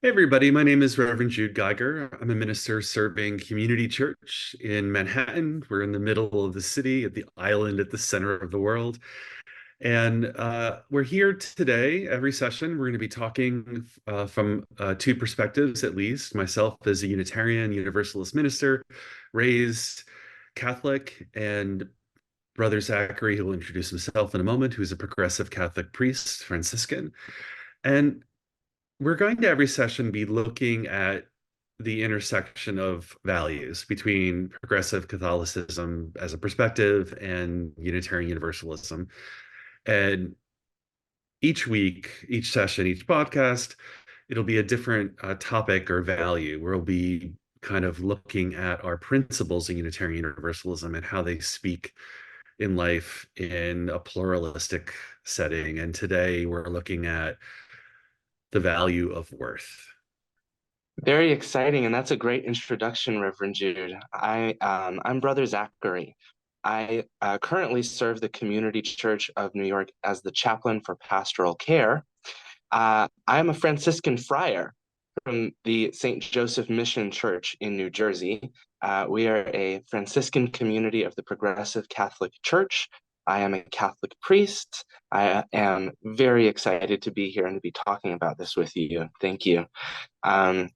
Hey everybody, my name is Reverend Jude Geiger. I'm a minister serving Community Church in Manhattan. We're in the middle of the city, at the island at the center of the world. And we're here today, every session, we're going to be talking from two perspectives at least. Myself as a Unitarian Universalist minister, raised Catholic, and Brother Zachary, who will introduce himself in a moment, who's a progressive Catholic priest, Franciscan. And we're going to every session be looking at the intersection of values between progressive Catholicism as a perspective and Unitarian Universalism. And each week, each session, each podcast, it'll be a different topic or value where we'll be kind of looking at our principles in Unitarian Universalism and how they speak in life in a pluralistic setting. And today we're looking at the value of worth. Very exciting, and that's a great introduction, Reverend Jude. I'm Brother Zachary. I currently serve the Community Church of New York as the chaplain for pastoral care. I'm a Franciscan friar from the St. Joseph Mission Church in New Jersey. We are a Franciscan community of the Progressive Catholic Church. I am a Catholic priest. I am very excited to be here and to be talking about this with you. Thank you. Um,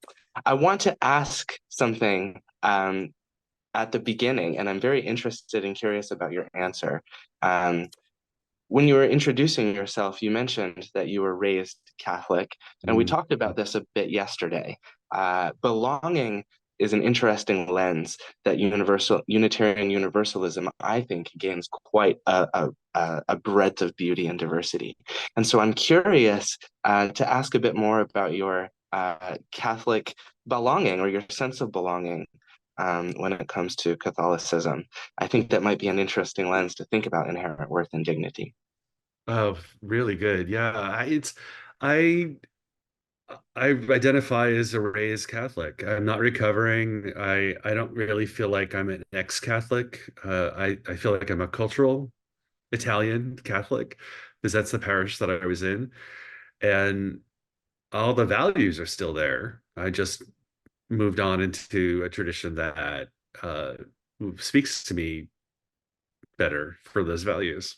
I want to ask something at the beginning, and I'm very interested and curious about your answer. Um, when you were introducing yourself, you mentioned that you were raised Catholic, and we Mm. talked about this a bit yesterday. Belonging is an interesting lens that Unitarian Universalism, I think, gains quite a breadth of beauty and diversity. And so I'm curious to ask a bit more about your Catholic belonging or your sense of belonging when it comes to Catholicism. I think that might be an interesting lens to think about inherent worth and dignity. Oh, really good. Yeah, I I identify as a raised Catholic. I'm not recovering. I don't really feel like I'm an ex-Catholic. I feel like I'm a cultural Italian Catholic because that's the parish that I was in, and all the values are still there. I just moved on into a tradition that uh, speaks to me better for those values.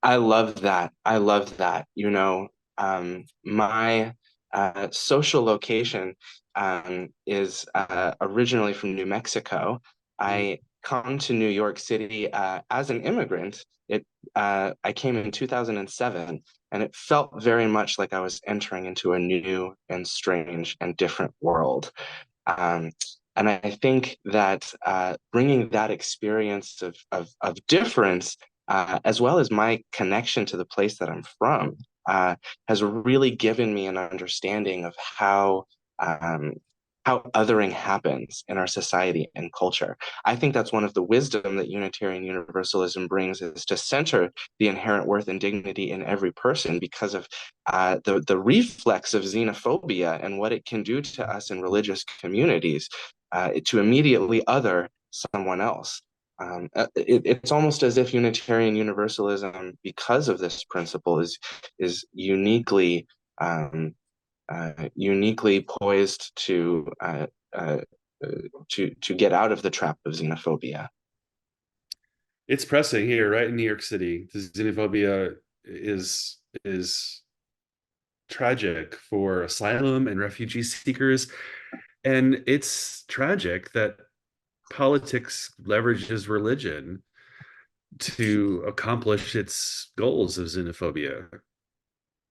I love that. I love that. My social location is originally from New Mexico. Mm. I come to New York City as an immigrant. I came in 2007, and it felt very much like I was entering into a new and strange and different world. Um, and I think that bringing that experience of difference, as well as my connection to the place that I'm from, has really given me an understanding of um, how othering happens in our society and culture. I think that's one of the wisdom that Unitarian Universalism brings is to center the inherent worth and dignity in every person because of the reflex of xenophobia and what it can do to us in religious communities to immediately other someone else. It's almost as if Unitarian Universalism, because of this principle, is uniquely poised uh, to get out of the trap of xenophobia. It's pressing here, right in New York City. The xenophobia is tragic for asylum and refugee seekers, and it's tragic that politics leverages religion to accomplish its goals of xenophobia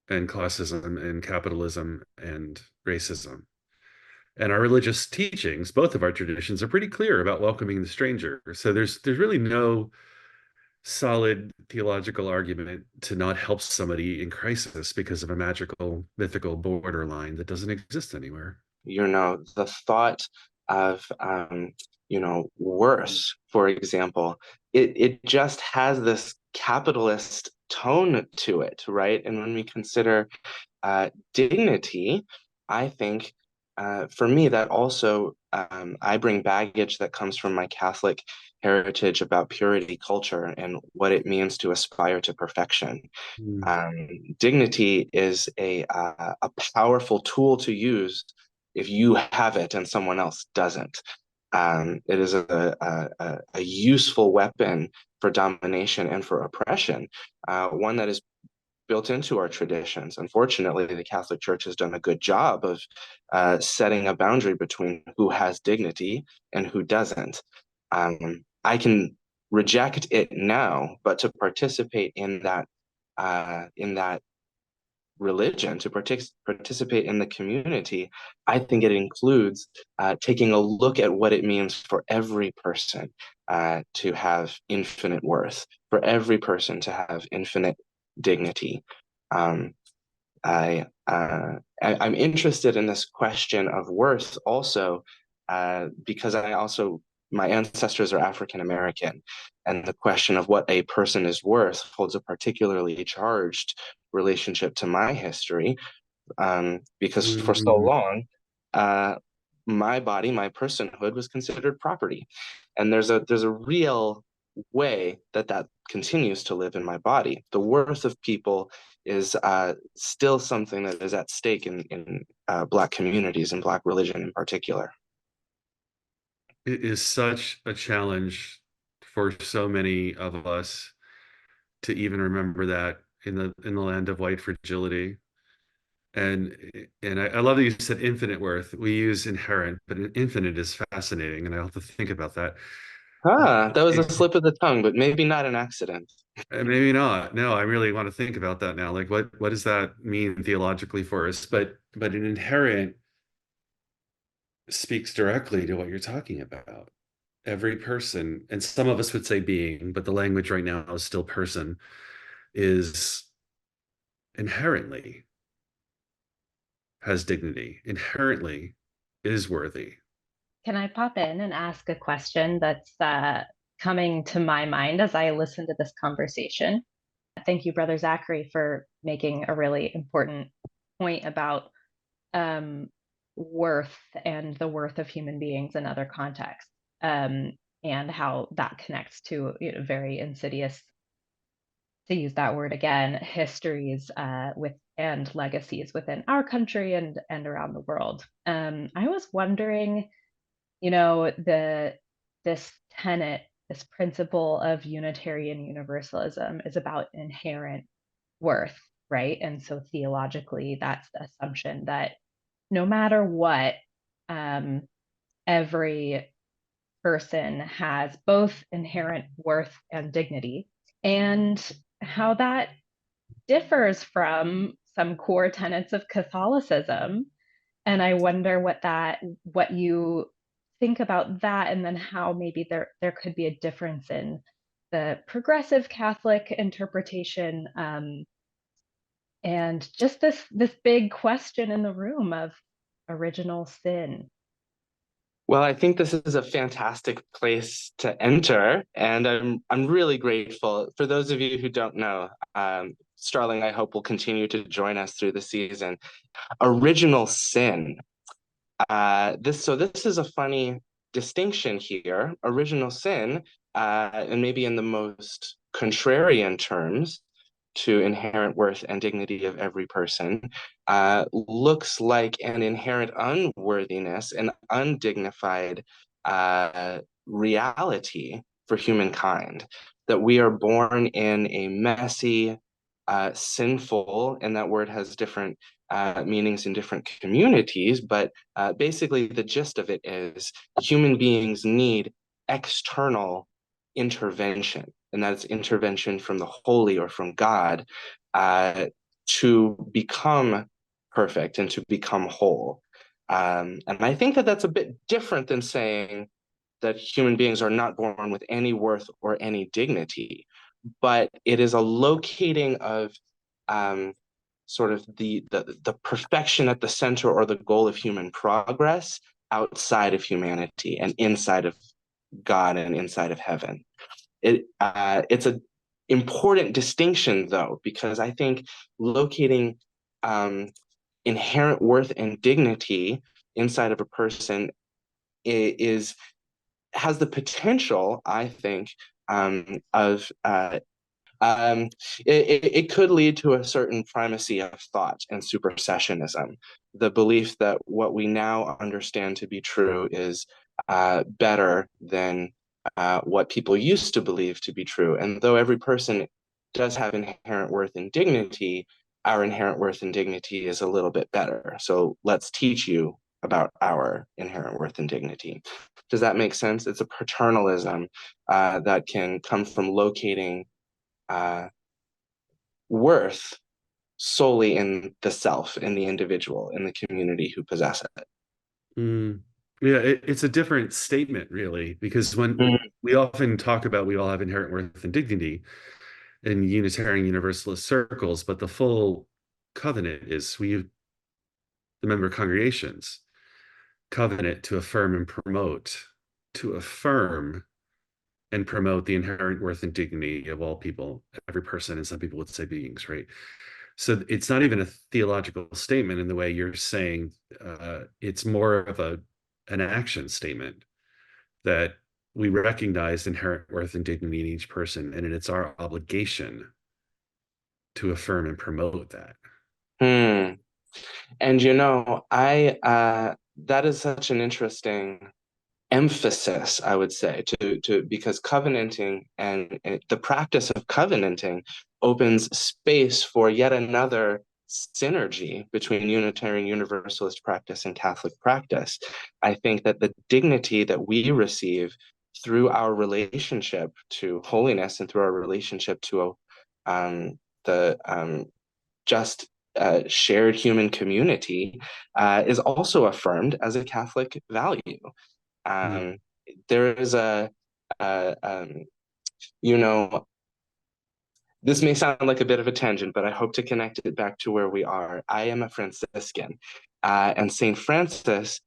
and classism and capitalism and racism. And our religious teachings, both of our traditions, are pretty clear about welcoming the stranger. So there's really no solid theological argument to not help somebody in crisis because of a magical, mythical borderline that doesn't exist anywhere. The thought of worse, for example, it just has this capitalist tone to it, right? And when we consider dignity, I think for me, that also, I bring baggage that comes from my Catholic heritage about purity culture and what it means to aspire to perfection. Mm. Um, Dignity is a powerful tool to use if you have it and someone else doesn't. It is a useful weapon for domination and for oppression, one that is built into our traditions. Unfortunately, the Catholic Church has done a good job of setting a boundary between who has dignity and who doesn't. I can reject it now, but to participate in that religion, to participate in the community, I think it includes taking a look at what it means for every person to have infinite worth, for every person to have infinite dignity. Um, I'm interested in this question of worth also because I also my ancestors are African American, and the question of what a person is worth holds a particularly charged relationship to my history because for so Mm. long, uh, my body, my personhood was considered property, and there's a real way that that continues to live in my body. The worth of people is still something that is at stake in Black communities and Black religion in particular. It is such a challenge for so many of us to even remember that in the land of white fragility. And I love that you said infinite worth. We use inherent, but infinite is fascinating, and I'll have to think about that. Ah, that was a It, slip of the tongue, but maybe not an accident. maybe not. No, I really want to think about that now. Like, what does that mean theologically for us? But an inherent speaks directly to what you're talking about. Every person, and some of us would say being, but the language right now is still person, is inherently has dignity, inherently is worthy. Can I pop in and ask a question that's coming to my mind as I listen to this conversation? Thank you, Brother Zachary, for making a really important point about um, worth and the worth of human beings in other contexts, and how that connects to, very insidious, to use that word again, histories with and legacies within our country and around the world. I was wondering, the this tenet, this principle of Unitarian Universalism is about inherent worth, right? And so theologically, that's the assumption that no matter what, um, every person has both inherent worth and dignity, and how that differs from some core tenets of Catholicism. And I wonder what you think about that, and then how maybe there could be a difference in the progressive Catholic interpretation, and just this big question in the room of original sin. Well, I think this is a fantastic place to enter, and I'm really grateful. For those of you who don't know, Starling, I hope will continue to join us through the season. Original sin. This is a funny distinction here. Original sin, and maybe in the most contrarian terms to inherent worth and dignity of every person, looks like an inherent unworthiness, an undignified reality for humankind. That we are born in a messy, sinful, and that word has different meanings in different communities, but basically the gist of it is human beings need external intervention, and that's intervention from the holy or from God to become perfect and to become whole. And I think that that's a bit different than saying that human beings are not born with any worth or any dignity, but it is a locating of um, sort of the perfection at the center or the goal of human progress outside of humanity and inside of God and inside of heaven. It's a important distinction though, because I think locating um, inherent worth and dignity inside of a person is has the potential, I think, of um, it could lead to a certain primacy of thought and supersessionism, the belief that what we now understand to be true is better than what people used to believe to be true. And though every person does have inherent worth and dignity, our inherent worth and dignity is a little bit better. So let's teach you about our inherent worth and dignity. Does that make sense? It's a paternalism that can come from locating uh, worth solely in the self, in the individual, in the community who possess it. Mm. Yeah, it's a different statement, really, because when Mm. we often talk about we all have inherent worth and dignity in Unitarian Universalist circles, but the full covenant is we, the member congregations, covenant to affirm and promote the inherent worth and dignity of all people, every person, and some people would say beings, right? So it's not even a theological statement in the way you're saying. It's more of an action statement that we recognize inherent worth and dignity in each person, and it's our obligation to affirm and promote that. Hmm. And I that is such an interesting emphasis, I would say, to because covenanting and the practice of covenanting opens space for yet another synergy between Unitarian Universalist practice and Catholic practice. I think that the dignity that we receive through our relationship to holiness and through our relationship to the just shared human community is also affirmed as a Catholic value. Mm. Um, there is a you know, this may sound like a bit of a tangent, but I hope to connect it back to where we are. I am a Franciscan, and Saint Francis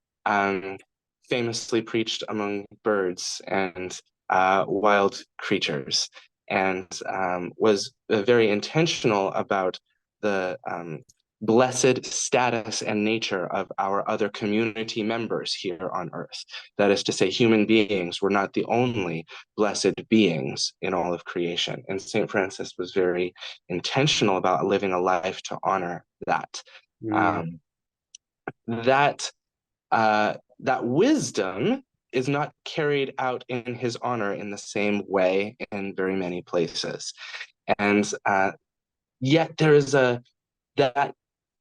famously preached among birds and wild creatures, and was very intentional about the blessed status and nature of our other community members here on earth. That is to say, human beings were not the only blessed beings in all of creation. And St. Francis was very intentional about living a life to honor that. Mm. Um, that that wisdom is not carried out in his honor in the same way in very many places. And yet there is a that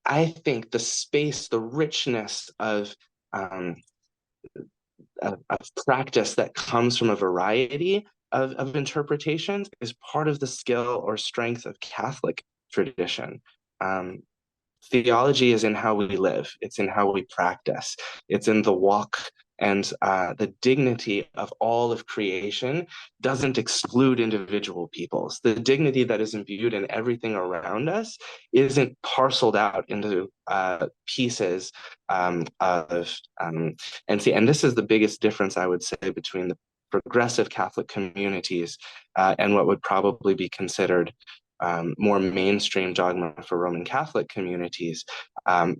I think the space, the richness um, of practice that comes from a variety of interpretations is part of the skill or strength of Catholic tradition. Um, Theology is in how we live, it's in how we practice, it's in the walk. And the dignity of all of creation doesn't exclude individual peoples. The dignity that is imbued in everything around us isn't parceled out into pieces of, and this is the biggest difference I would say between the progressive Catholic communities and what would probably be considered more mainstream dogma for Roman Catholic communities.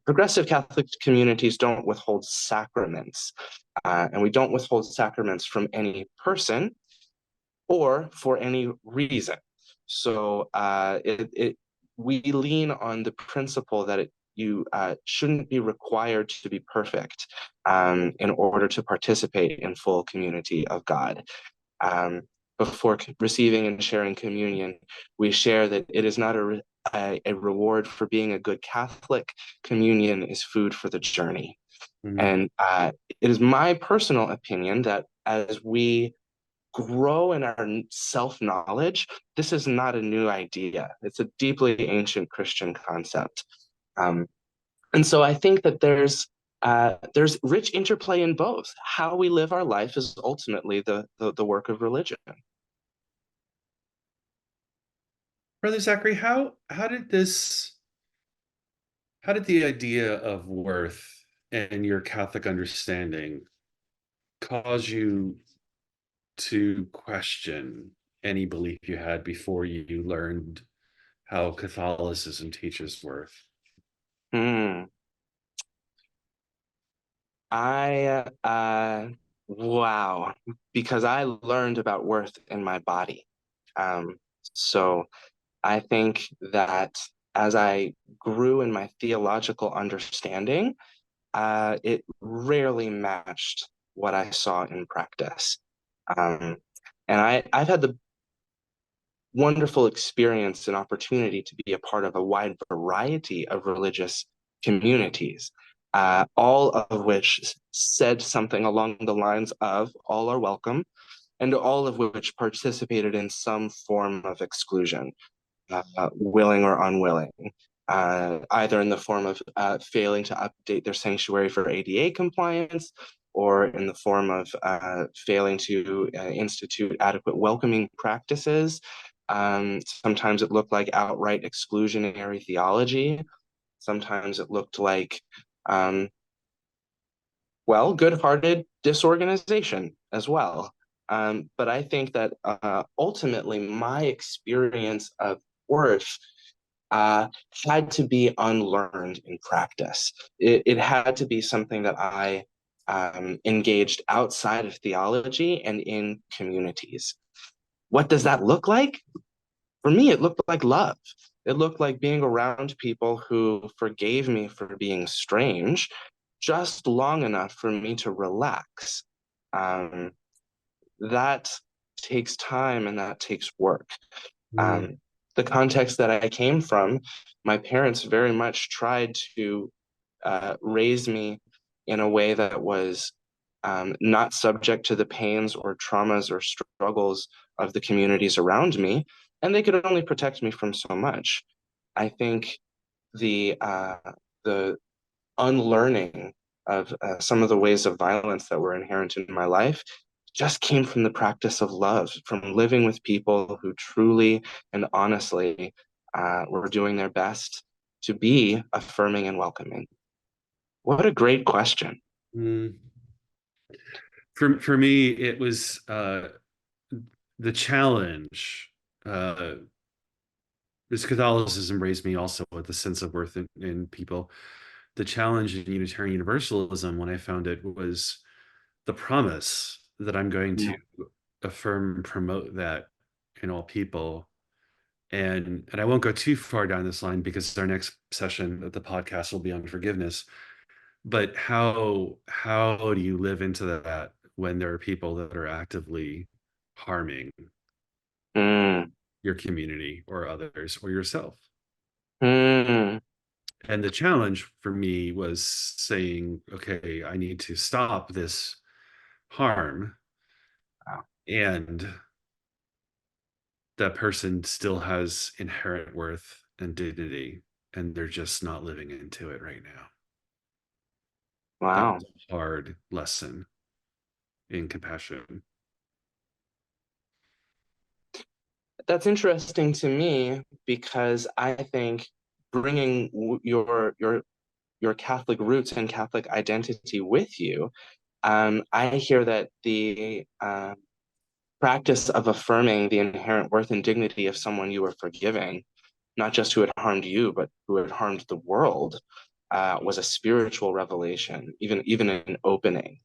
Progressive Catholic communities don't withhold sacraments, and we don't withhold sacraments from any person or for any reason. So we lean on the principle that you shouldn't be required to be perfect in order to participate in full community of God. Um, Before receiving and sharing communion, we share that it is not a reward for being a good Catholic. Communion is food for the journey. Mm. And it is my personal opinion that as we grow in our self knowledge, this is not a new idea. It's a deeply ancient Christian concept. Um, and so I think that there's rich interplay in both. How we live our life is ultimately the work of religion. Brother Zachary, how did the idea of worth and your Catholic understanding cause you to question any belief you had before you learned how Catholicism teaches worth? Hmm. Wow, because I learned about worth in my body. Um, so I think that as I grew in my theological understanding, it rarely matched what I saw in practice. Um, and I've had the wonderful experience and opportunity to be a part of a wide variety of religious communities, all of which said something along the lines of all are welcome, and all of which participated in some form of exclusion, willing or unwilling. Either in the form of failing to update their sanctuary for ADA compliance, or in the form of failing to institute adequate welcoming practices. Sometimes it looked like outright exclusionary theology. Sometimes it looked like, um, well, good-hearted disorganization as well. But I think that ultimately my experience of worth uh, had to be unlearned in practice. It had to be something that I engaged outside of theology and in communities. What does that look like? For me, it looked like love. It looked like being around people who forgave me for being strange just long enough for me to relax. Um, that takes time and that takes work. Mm, Um, the context that I came from, my parents very much tried to raise me in a way that was not subject to the pains or traumas or struggles of the communities around me, and they could only protect me from so much. I think the unlearning of some of the ways of violence that were inherent in my life just came from the practice of love, from living with people who truly and honestly were doing their best to be affirming and welcoming. What a great question. mm. For me, it was the challenge. Uh, this Catholicism raised me also with a sense of worth in people. The challenge in Unitarian Universalism, when I found it, was the promise that I'm going to Mm. affirm and promote that in all people. And I won't go too far down this line because our next session of the podcast will be on forgiveness. But how do you live into that when there are people that are actively harming Mm. your community or others or yourself? Mm. And the challenge for me was saying, okay, I need to stop this harm, Wow. and that person still has inherent worth and dignity, and they're just not living into it right now. That Wow. was a hard lesson in compassion. That's interesting to me because I think bringing your Catholic roots and Catholic identity with you, I hear that the practice of affirming the inherent worth and dignity of someone you were forgiving, not just who had harmed you, but who had harmed the world, was a spiritual revelation, even an opening.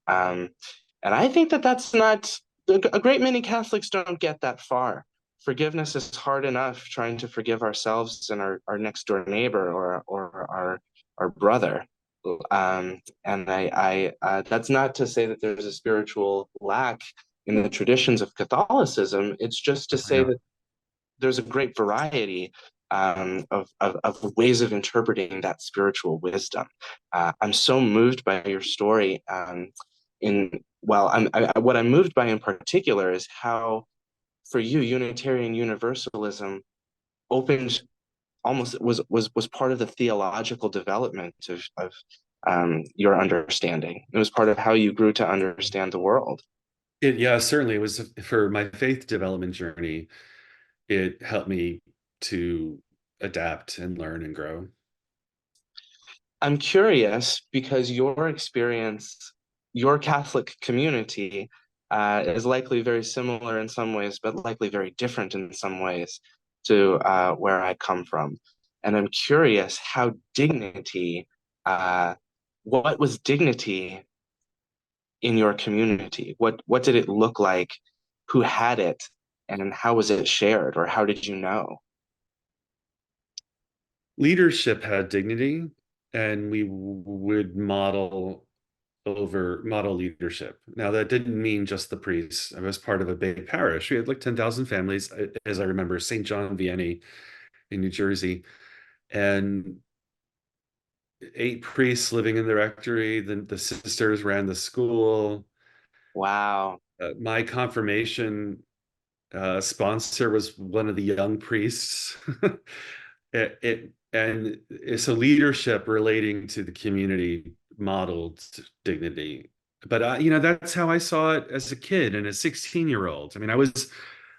Um, and I think that that's not a great many Catholics don't get that far. Forgiveness is hard enough trying to forgive ourselves and our next door neighbor or our brother. And that's not to say that there's a spiritual lack in the traditions of Catholicism. It's just to Definitely say not. that there's a great variety of ways of interpreting that spiritual wisdom. I'm so moved by your story. What I'm moved by in particular is how, for you, Unitarian Universalism opened almost was part of the theological development of your understanding. It was part of how you grew to understand the world. Yeah, certainly it was for my faith development journey. It helped me to adapt and learn and grow. I'm curious because your experience, your Catholic community, is likely very similar in some ways, but likely very different in some ways to where I come from. And I'm curious how dignity uh, what was dignity in your community? What did it look like? Who had it? And how was it shared? Or how did you know? Leadership had dignity, and we would model leadership. Now, that didn't mean just the priests. I was part of a big parish. We had like 10,000 families, as I remember, St. John Vianney in New Jersey, and 8 priests living in the rectory. The sisters ran the school. Wow. My confirmation sponsor was one of the young priests. And so leadership relating to the community modeled dignity. But that's how I saw it as a kid and a 16-year-old. I mean,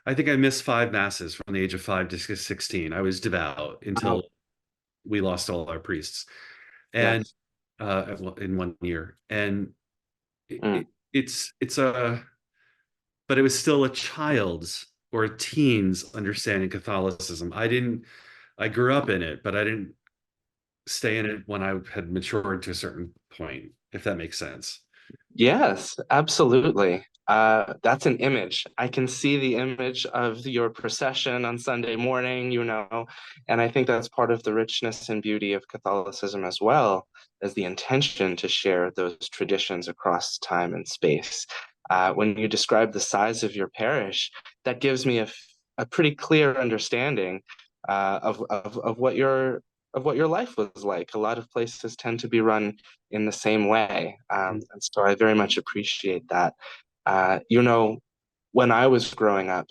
I think I missed 5 masses from the age of 5 to 16. I was devout Wow. until we lost all our priests, and Yes. in one year. And Mm. it's a, but it was still a child's or a teen's understanding Catholicism. I grew up in it, but I didn't stay in it when I had matured to a certain point, if that makes sense. Yes, absolutely. That's an image. I can see the image of your procession on Sunday morning, and I think that's part of the richness and beauty of Catholicism as well, as the intention to share those traditions across time and space. When you describe the size of your parish, that gives me a pretty clear understanding of what your life was like. A lot of places tend to be run in the same way. And so I very much appreciate that. When I was growing up,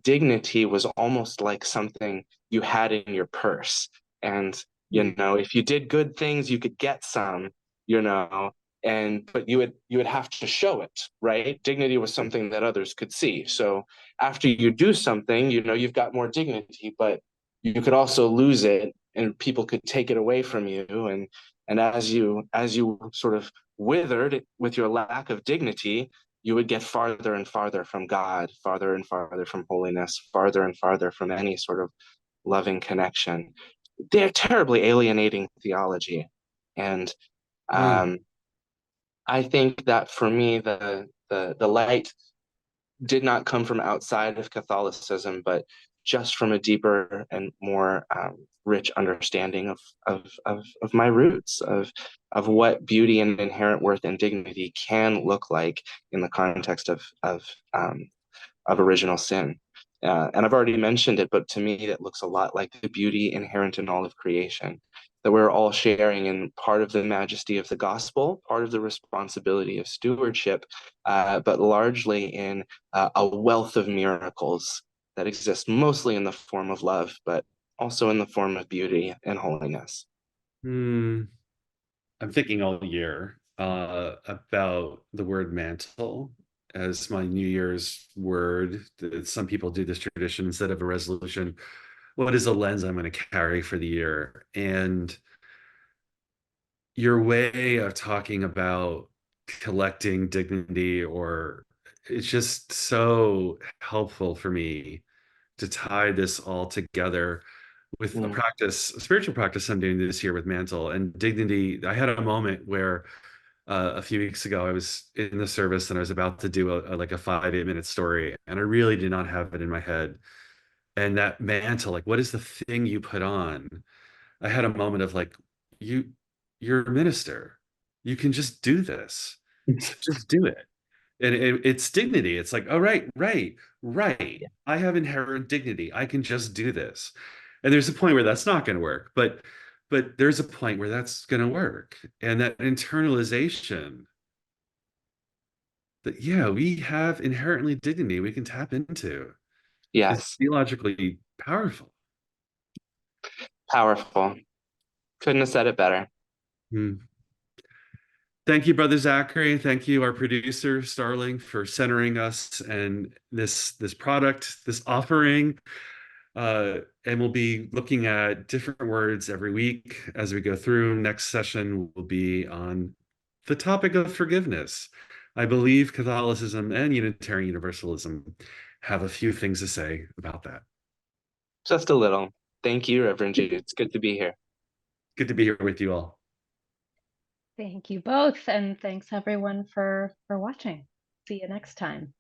dignity was almost like something you had in your purse. And, if you did good things, you could get some, you know, but you would have to show it, right? Dignity was something that others could see. So after you do something, you've got more dignity, but you could also lose it and people could take it away from you. And as you sort of withered with your lack of dignity, you would get farther and farther from God, farther and farther from holiness, farther and farther from any sort of loving connection. They're terribly alienating theology. And Mm. um, I think that for me, the light did not come from outside of Catholicism, but just from a deeper and more rich understanding of my roots, of what beauty and inherent worth and dignity can look like in the context of original sin. And I've already mentioned it, but to me, it looks a lot like the beauty inherent in all of creation, that we're all sharing in part of the majesty of the gospel, part of the responsibility of stewardship, but largely in a wealth of miracles that exist mostly in the form of love, but also in the form of beauty and holiness. Hmm. I'm thinking all year about the word mantle as my New Year's word. Some people do this tradition instead of a resolution. What is a lens I'm going to carry for the year? And your way of talking about collecting dignity, or it's just so helpful for me to tie this all together with Mm. a spiritual practice I'm doing this year with mantle and dignity. I had a moment where a few weeks ago I was in the service and I was about to do like a 5 8 minute story, and I really did not have it in my head. And that mantle, like, what is the thing you put on? I had a moment of like, you, you're a minister. You can just do this. So just do it. And it's dignity. It's like, oh, right, right, right. I have inherent dignity. I can just do this. And there's a point where that's not going to work, but there's a point where that's going to work. And that internalization that, yeah, we have inherently dignity we can tap into is Yes, theologically powerful. powerful. Couldn't have said it better. Hmm. Thank you, Brother Zachary. Thank you, our producer, Starling, for centering us and this product, this offering. And we'll be looking at different words every week as we go through. Next session will be on the topic of forgiveness. I believe Catholicism and Unitarian Universalism have a few things to say about that. Just a little. Thank you, Reverend Jude. It's good to be here. Good to be here with you all. Thank you both, and thanks everyone for watching. See you next time.